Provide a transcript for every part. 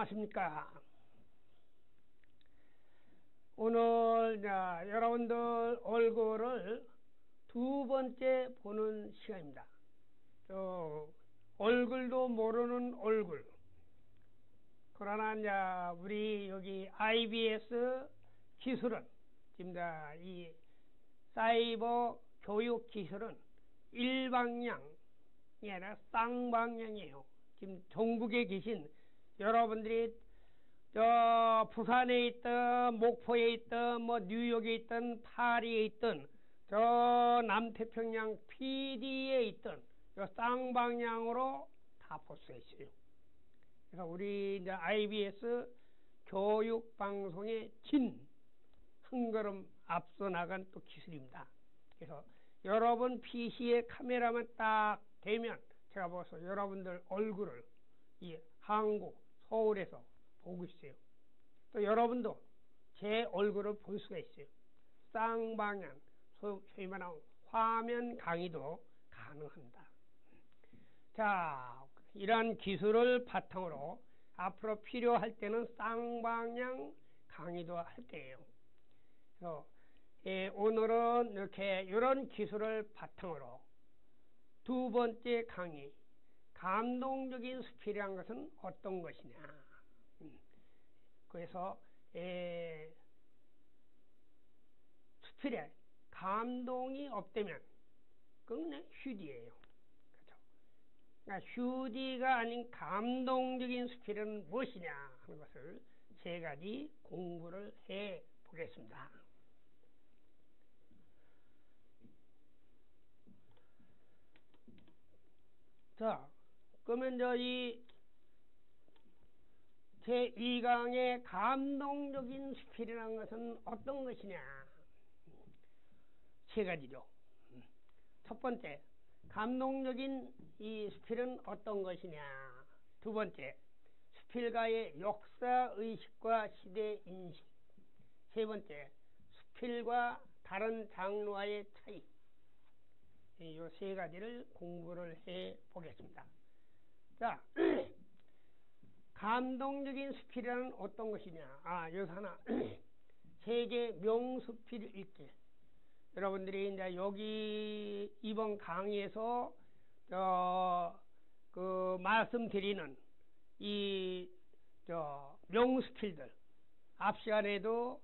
안녕하십니까. 오늘 여러분들 얼굴을 두 번째 보는 시간입니다. 얼굴도 모르는 얼굴. 그러나 우리 여기 IBS 기술은 지금 이 사이버 교육 기술은 일방향이 아니라 쌍방향이에요. 지금 전국에 계신 여러분들이 부산에 있든 목포에 있든 뉴욕에 있든 파리에 있든 남태평양 PD에 있든 쌍방향으로 다 볼 수가 있어요. 그래서 우리 IBS 교육 방송의 한 걸음 앞서 나간 또 기술입니다. 그래서 여러분 PC에 카메라만 딱 대면 제가 벌써 여러분들 얼굴을 이 한국 서울에서 보고 있어요. 또 여러분도 제 얼굴을 볼 수가 있어요. 쌍방향, 소위 말하는 화면 강의도 가능합니다. 자, 이러한 기술을 바탕으로 앞으로 필요할 때는 쌍방향 강의도 할 때예요. 그래서 오늘은 이런 기술을 바탕으로 두 번째 강의, 감동적인 수필이라는 것은 어떤 것이냐. 그래서 수필에 감동이 없다면 그건 그냥 휴디예요. 그렇죠? 그러니까 휴디가 아닌 감동적인 수필은 무엇이냐 하는 것을 세 가지 공부를 해 보겠습니다. 자, 그러면 이 제2강의 감동적인 수필이라는 것은 어떤 것이냐? 세 가지죠. 첫 번째, 감동적인 이 수필은 어떤 것이냐? 두 번째, 수필가의 역사의식과 시대인식. 세 번째, 수필과 다른 장르와의 차이. 이 세 가지를 공부를 해 보겠습니다. 자, 감동적인 수필이란 어떤 것이냐? 여기서 하나 세계 명수필 읽기. 여러분들이 이제 여기 이번 강의에서 말씀드리는 이 명수필들 앞 시간에도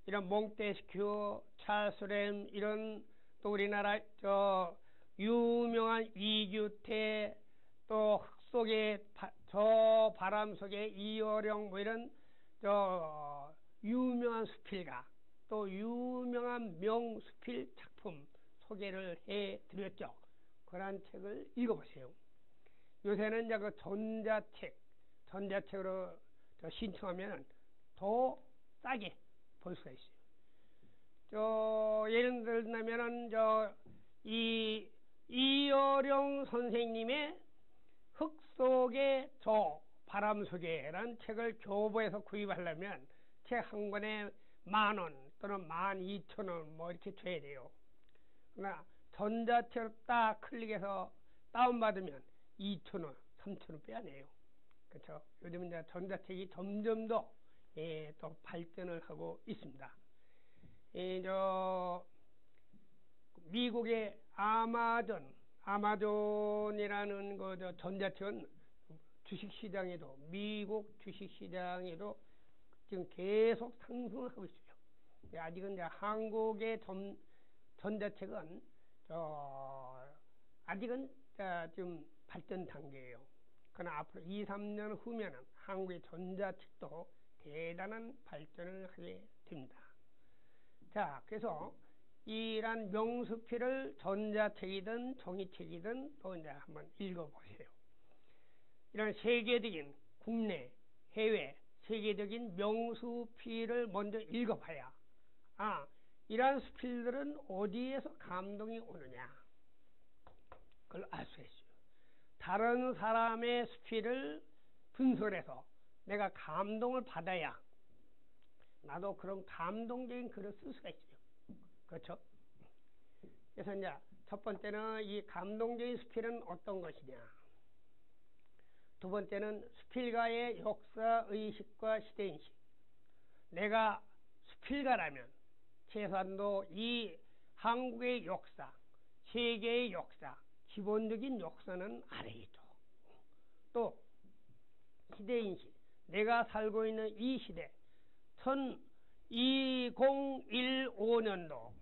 이런 몽테스큐, 찰스램 이런 또 우리나라 유명한 이규태 또 흙 속에 바람 속에 이어령 이런 유명한 수필가 또 유명한 명수필 작품 소개를 해 드렸죠. 그런 책을 읽어보세요. 요새는 이제 전자책으로 신청하면 더 싸게 볼 수가 있어요. 예를 들자면은 이어령 선생님의 흙 속에 바람 속에라는 책을 교보에서 구입하려면 책 한 권에 10,000원 또는 12,000원 이렇게 줘야 돼요. 그러나 전자책으로 딱 클릭해서 다운받으면 2,000원, 3,000원 빼야해요. 그렇죠? 요즘은 이제 전자책이 점점 더 또 발전을 하고 있습니다. 미국의 아마존이라는 전자책은 주식시장에도 미국 주식시장에도 지금 계속 상승하고 있어요. 아직은 이제 한국의 전자책은 아직은 좀 발전 단계예요. 그러나 앞으로 2-3년 후면은 한국의 전자책도 대단한 발전을 하게 됩니다. 자, 그래서 이란 명수필을 전자책이든 종이책이든 또 이제 한번 읽어보세요. 이런 세계적인 국내, 해외, 세계적인 명수필을 먼저 읽어봐야 이러한 수필들은 어디에서 감동이 오느냐 그걸 알 수 있어요. 다른 사람의 수필을 분석해서 내가 감동을 받아야 나도 그런 감동적인 글을 쓸 수가 있어요. 그렇죠? 그래서 이제 첫 번째는 이 감동적인 수필은 어떤 것이냐. 두 번째는 수필가의 역사의식과 시대인식. 내가 수필가라면 최소한도 이 한국의 역사, 세계의 역사, 기본적인 역사는 알아야죠. 또 시대인식, 내가 살고 있는 이 시대, 2015년도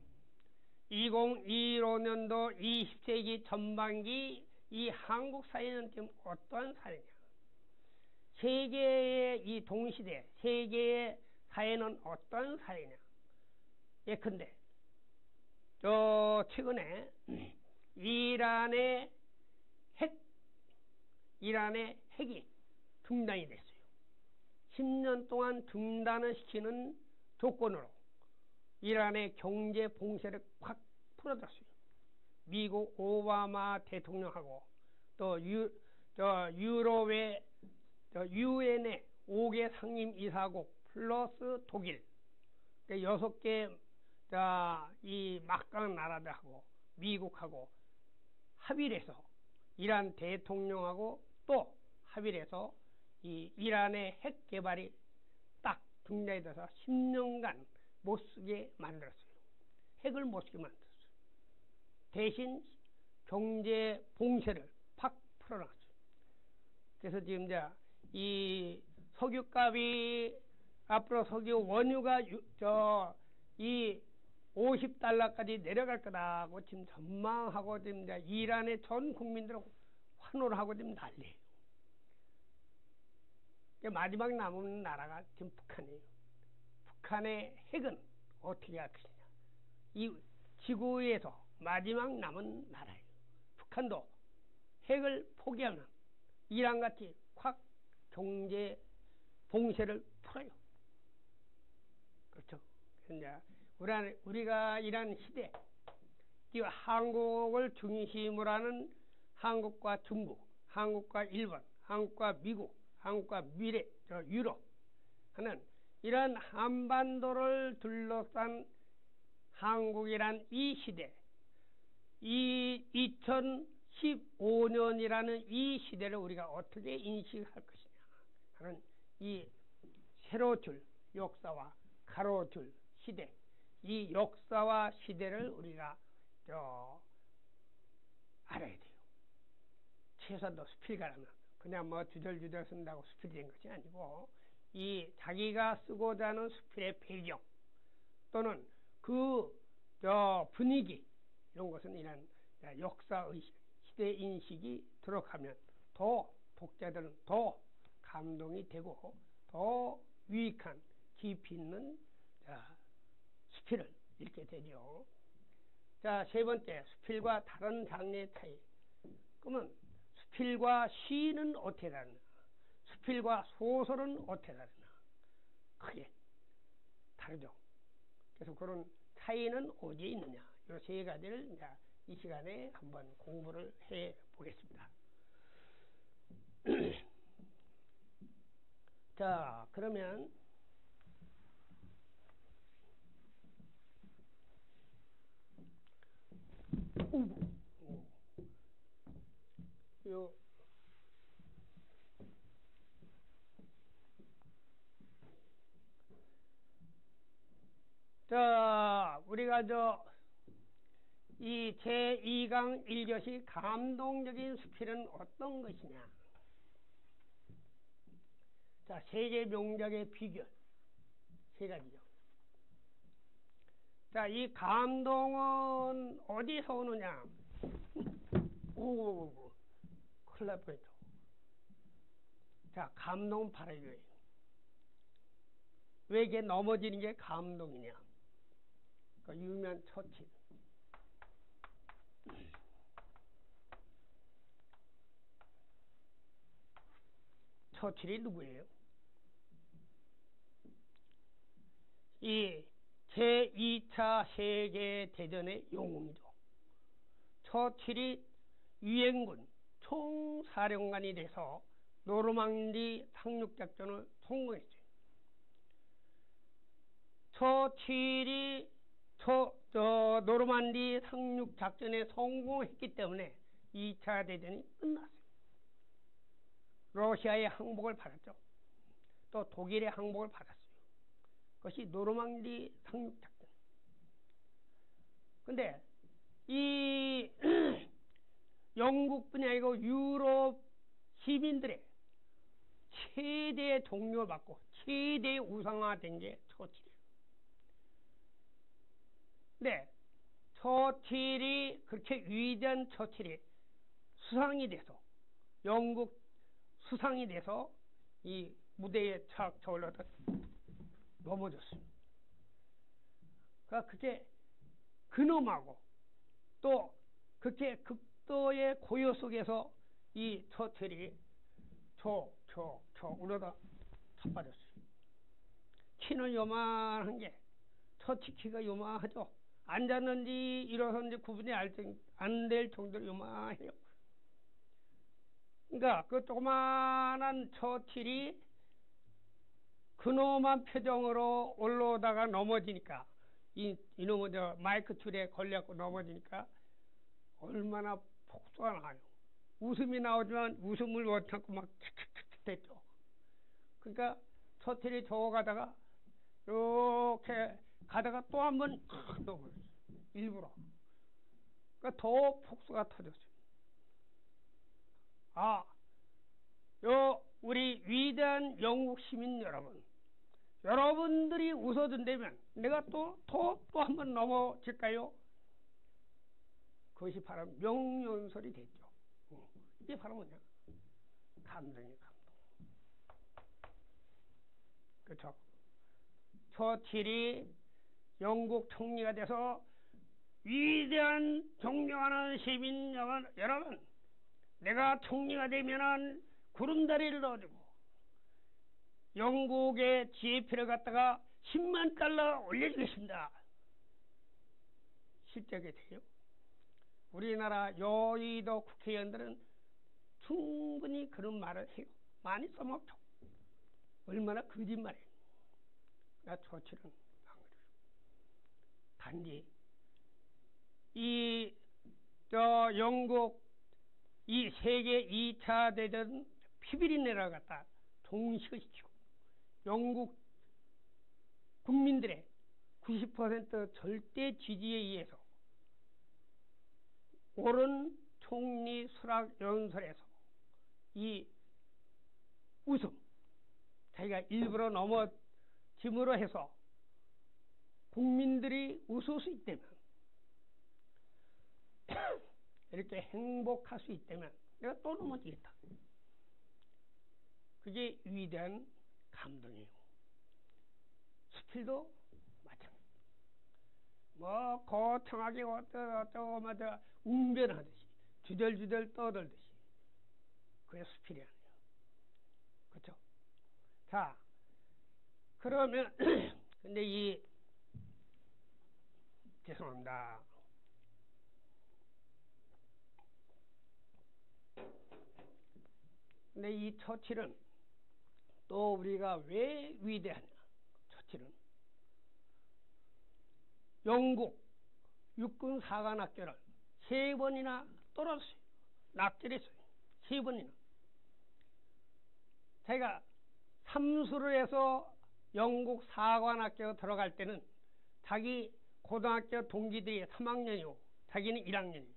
2015년도 20세기 전반기 이 한국 사회는 지금 어떠한 사회냐, 세계의 이 동시대 세계의 사회는 어떠한 사회냐. 예컨대 최근에 이란의 핵이 중단이 됐어요. 10년 동안 중단을 시키는 조건으로 이란의 경제 봉쇄를 확 풀어줬어요. 미국 오바마 대통령하고 또 유럽의 유엔의 5개 상임이사국 플러스 독일 6개 이 막강한 나라들하고 미국하고 합의를 해서 이란 대통령하고 또 합의를 해서 이 이란의 핵 개발이 딱 중단이 돼서 10년간 못 쓰게 만들었어요. 핵을 못 쓰게 만들었어요. 대신 경제 봉쇄를 팍 풀어놨어요. 그래서 지금 이제 이 석유값이 앞으로 석유 원유가 이 50달러까지 내려갈 거다고 지금 전망하고 지금 이제 이란의 전 국민들은 환호를 하고 지금 난리예요. 마지막 남은 나라가 지금 북한이에요. 북한의 핵은 어떻게 할 것이냐. 이 지구에서 마지막 남은 나라예요. 북한도 핵을 포기하면 이란같이 확 경제 봉쇄를 풀어요. 그렇죠. 이제 우리가 이런 시대, 한국을 중심으로 하는 한국과 중국, 한국과 일본, 한국과 미국, 한국과 유럽 하는 이런 한반도를 둘러싼 한국이란 이 시대, 이 2015년이라는 이 시대를 우리가 어떻게 인식할 것이냐 하는 이 세로줄 역사와 가로줄 시대, 이 역사와 시대를 우리가 알아야 돼요. 최소한도 수필가라면 그냥 뭐 주절주절 쓴다고 수필이 된 것이 아니고 이 자기가 쓰고자 하는 수필의 배경 또는 그 분위기 이런 것은 이런 역사의식, 시대인식이 들어가면 더 독자들은 더 감동이 되고 더 유익한 깊이 있는 수필을 읽게 되죠. 자, 세 번째, 수필과 다른 장르의 차이. 그러면 수필과 시는 어떻게 다르나? 수필과 소설은 어떻게 다르나? 크게 다르죠. 그래서 그런 차이는 어디에 있느냐? 이 세 가지를 이제 이 시간에 한번 공부를 해 보겠습니다. 자, 그러면 자, 우리가 이 제2강 1교시 감동적인 수필은 어떤 것이냐? 자, 세계 명작의 비결 세 가지죠. 자, 이 감동은 어디서 오느냐? 큰일 날 뻔했죠. 자, 감동은 바로 이거예요. 왜 이게 넘어지는 게 감동이냐? 그 유명한 처칠. 처칠이 누구예요? 이 제2차 세계대전의 영웅이죠. 처칠이 유엔군 총사령관이 돼서 노르망디 상륙작전을 성공했어요. 처칠이 노르망디 상륙작전에 성공했기 때문에 2차 대전이 끝났어요. 러시아의 항복을 받았죠. 또 독일의 항복을 받았어요. 그것이 노르망디 상륙작전. 근데 이 영국뿐이 아니고 유럽 시민들의 최대의 동료를 받고 최대의 우상화된 게 처칠이에요. 근데 처칠이 그렇게 위대한 처칠이 수상이 돼서 영국 수상이 돼서 이 무대에 착 저올라다 넘어졌습니다. 그러니까 그게 근엄하고 또 그렇게 극도의 고요 속에서 이 처칠이 울어다 자빠졌어요. 키는 요만한 게 처치 키가 요만하죠. 앉았는지 일어섰는지 구분이 안 될 정도로 요만해요. 그러니까 그 조그만한 처칠이 근엄한 표정으로 올라오다가 넘어지니까 이놈은 마이크 줄에 걸려갖고 넘어지니까 얼마나 폭소가 나요. 웃음이 나오지만 웃음을 못 참고 막 킥킥킥 됐죠. 그러니까 처칠이 저어 가다가 이렇게 가다가 또 한 번 넘어졌어요. 일부러. 그러니까 더 폭소가 터졌어요. 우리 위대한 영국 시민 여러분, 여러분들이 웃어준다면 내가 또 한 번 넘어질까요? 그것이 바로 명령설이 됐죠. 이게 바로 뭐냐? 감동이에요, 감동. 그렇죠? 처칠이 영국 총리가 돼서 위대한 존경하는 시민 여러분, 내가 총리가 되면은 구름다리를 넣어주고 영국의 GDP를 갖다가 10만 달러 올려주겠습니다. 실적이 돼요. 우리나라 여의도 국회의원들은 충분히 그런 말을 해요. 많이 써먹죠. 얼마나 거짓말이에요. 나 처칠은 안 그래요. 단지 영국 이 세계 2차 대전 피비린내를 갖다 종식을 시키고 영국 국민들의 90% 절대 지지에 의해서 옳은 총리 수락 연설에서 이 웃음, 자기가 일부러 넘어짐으로 해서 국민들이 웃을 수 있다면 이렇게 행복할 수 있다면 내가 또 넘어지겠다. 그게 위대한 감동이에요. 수필도 마찬가지. 거창하게 어쩌고 웅변하듯이 주절주절 떠들듯이 그게 수필이 아니에요. 그렇죠? 자, 그러면 근데 죄송합니다. 근데 이 처칠은 또 우리가 왜 위대하냐? 처칠은 영국 육군 사관학교를 3번이나 떨어졌어요. 납치했어요. 3번이나. 자기가 삼수를 해서 영국 사관학교 들어갈 때는 자기 고등학교 동기들이 3학년이고 자기는 1학년이에요.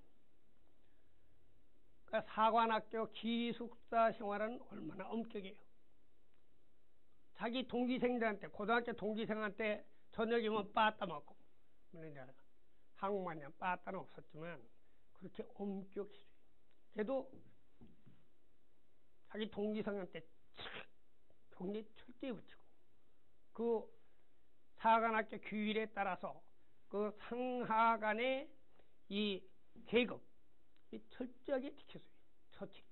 그러니까 사관학교 기숙사 생활은 얼마나 엄격해요. 자기 동기생들한테, 고등학교 동기생한테 저녁이면 빠따 먹고, 물론 이제 한국만이야 빠따는 없었지만 그렇게 엄격했어요. 그래도 자기 동기생한테 경례 철저히 붙이고 그 사관학교 규율에 따라서 그 상하간의 이 계급 철저하게 지켰어요. 처칠이.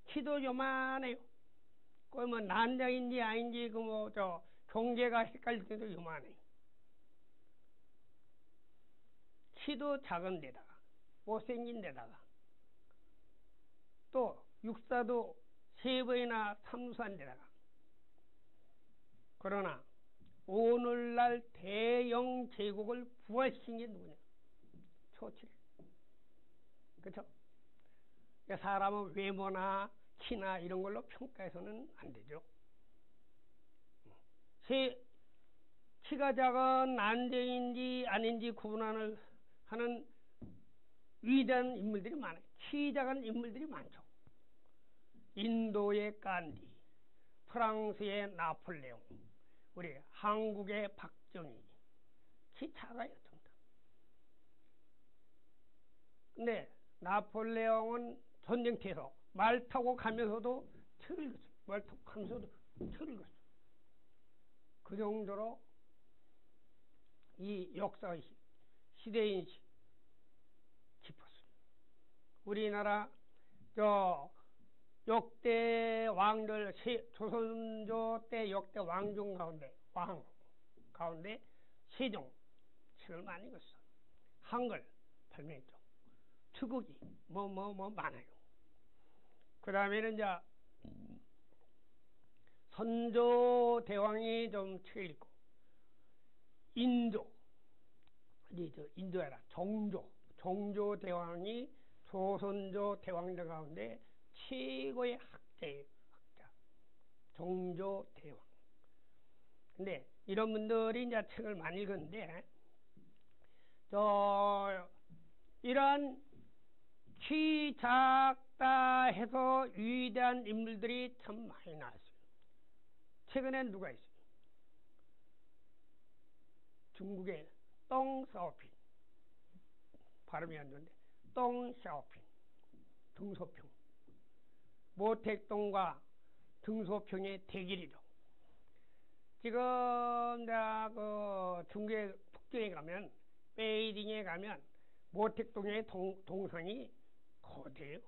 키도 요만해요. 그러면 난장인지 아닌지 경계가 헷갈릴 때도 요만해요. 키도 작은 데다가 못생긴 데다가 또 육사도 3번이나 삼수한 데다가 그러나 오늘날 대영 제국을 부활시킨 게 누구냐? 처칠. 그렇죠? 사람은 외모나 키나 이런 걸로 평가해서는 안 되죠. 키가 작은 난쟁인지 아닌지 구분하는 하는 위대한 인물들이 많아요. 키 작은 인물들이 많죠. 인도의 간디, 프랑스의 나폴레옹, 우리 한국의 박정희, 키 작아요, 전부 다. 근데 나폴레옹은 전쟁터에서 말 타고 가면서도 틀을 걷어요. 말 타고 가면서도 틀을 걷어요. 그 정도로 이 역사의 시대인식 깊었어요. 우리나라 역대 왕들, 조선조 때 역대 왕중 가운데, 왕 가운데 세종 책을 많이 읽었어. 한글 발명했죠. 투국이 많아요. 그 다음에는 이제 선조 대왕이 좀 책을 읽고, 인도야라 정조 대왕이 조선조 대왕들 가운데 최고의 학자 정조 대왕. 근데 이런 분들이 이제 책을 많이 읽었는데, 이런 키 작다 해서 위대한 인물들이 참 많이 나왔어요. 최근엔 누가 있어요? 중국의 덩샤오핑, 발음이 안 좋은데 덩샤오핑, 등소평. 모택동과 등소평의 대길이죠. 지금 중국의 북경에 가면, 베이징에 가면 모택동의 동상이 거대해요.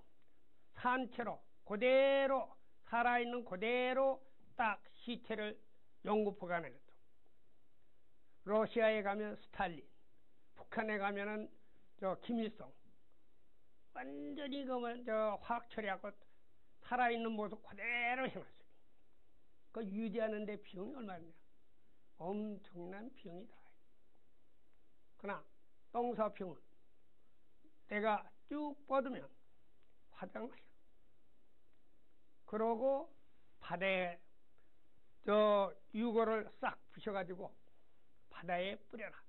산채로 그대로 살아있는 그대로 딱 시체를 연구 보관해놨죠. 러시아에 가면 스탈린, 북한에 가면은 김일성, 완전히 화학 처리하고 살아있는 모습 그대로 해놨어요. 그 유지하는데 비용이 얼마냐? 엄청난 비용이 들어가요. 그러나 덩사평은 내가 쭉 뻗으면 화장해요. 그러고 바다에 유골을 싹 부셔가지고 바다에 뿌려라.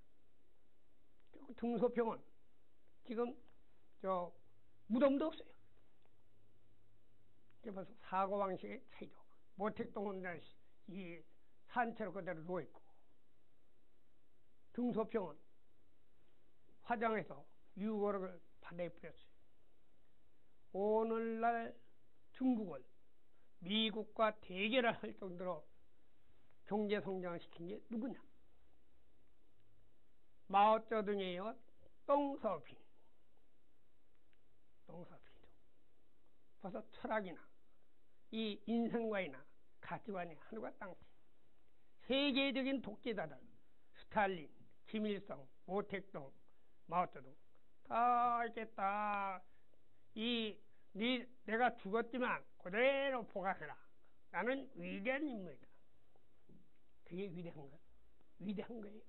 등소평은 지금 무덤도 없어요. 벌써 사고방식의 차이죠. 모택동은 이 산채로 그대로 누워있고, 등소평은 화장해서 유골을 바다에 뿌렸어요. 오늘날 중국을 미국과 대결을 할 정도로 경제 성장을 시킨 게 누구냐? 마오쩌둥이에요. 덩샤오핑이죠. 벌써 철학이나 이 인생관이나 가치관이 하늘과 땅. 세계적인 독재자들, 스탈린, 김일성, 모택동, 마오쩌둥 다 이렇게 내가 죽었지만 그대로 보관해라. 나는 위대한 인물이다. 그게 위대한 거예요.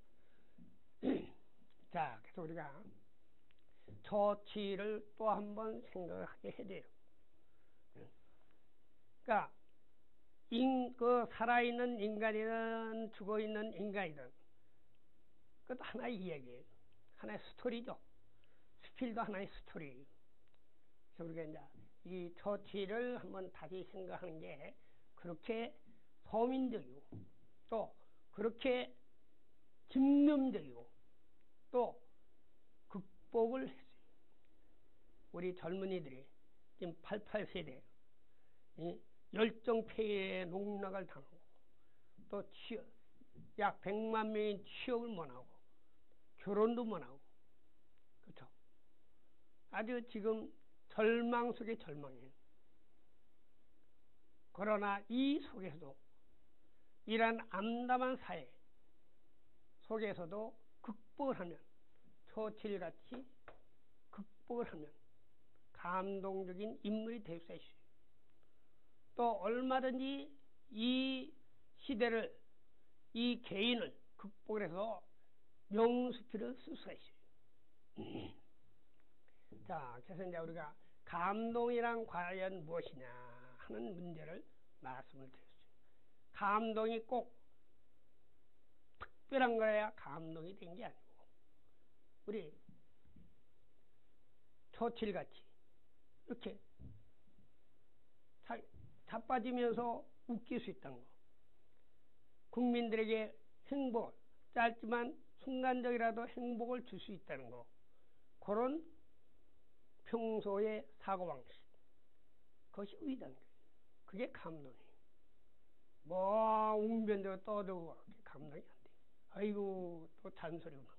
자, 그래서 우리가 처치를 또 한번 생각하게 해야 돼요. 그러니까 살아있는 인간이든 죽어있는 인간이든 그것도 하나의 이야기예요. 하나의 스토리죠. 스필도 하나의 스토리예요. 그래서 우리가 이제 이 처치를 한번 다시 생각하는 게 그렇게 서민적이고 또 그렇게 집념적이고 또 극복을 했어요. 우리 젊은이들이 지금 88세대 열정폐에 농락을 당하고 또 약 100만 명이 취업을 못하고 결혼도 못하고, 그렇죠? 아주 지금 절망 속의 절망이에요. 그러나 이 속에서도 이런 암담한 사회 속에서도 극복을 하면, 처칠같이 극복을 하면 감동적인 인물이 될 수 있어요. 또 얼마든지 이 시대를, 이 개인을 극복해서 명수필을 쓸 수가 있어요. 자, 그래서 이제 우리가 감동이란 과연 무엇이냐 하는 문제를 말씀을 드렸어요. 감동이 꼭 특별한 거야 감동이 된 게 아니고, 우리 초칠같이 이렇게 자빠지면서 웃길 수 있다는 거, 국민들에게 행복, 짧지만 순간적이라도 행복을 줄 수 있다는 거, 그런 평소의 사고방식, 그것이 의의다는 거예요. 그게 감동이에요. 뭐 웅변대로 떠들고 감동이 안 돼. 아이고 또 잔소리구나.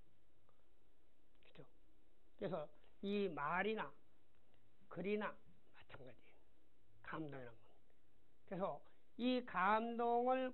그죠? 그래서 이 말이나 글이나 마찬가지예요. 감동이란 건. 그래서 이 감동을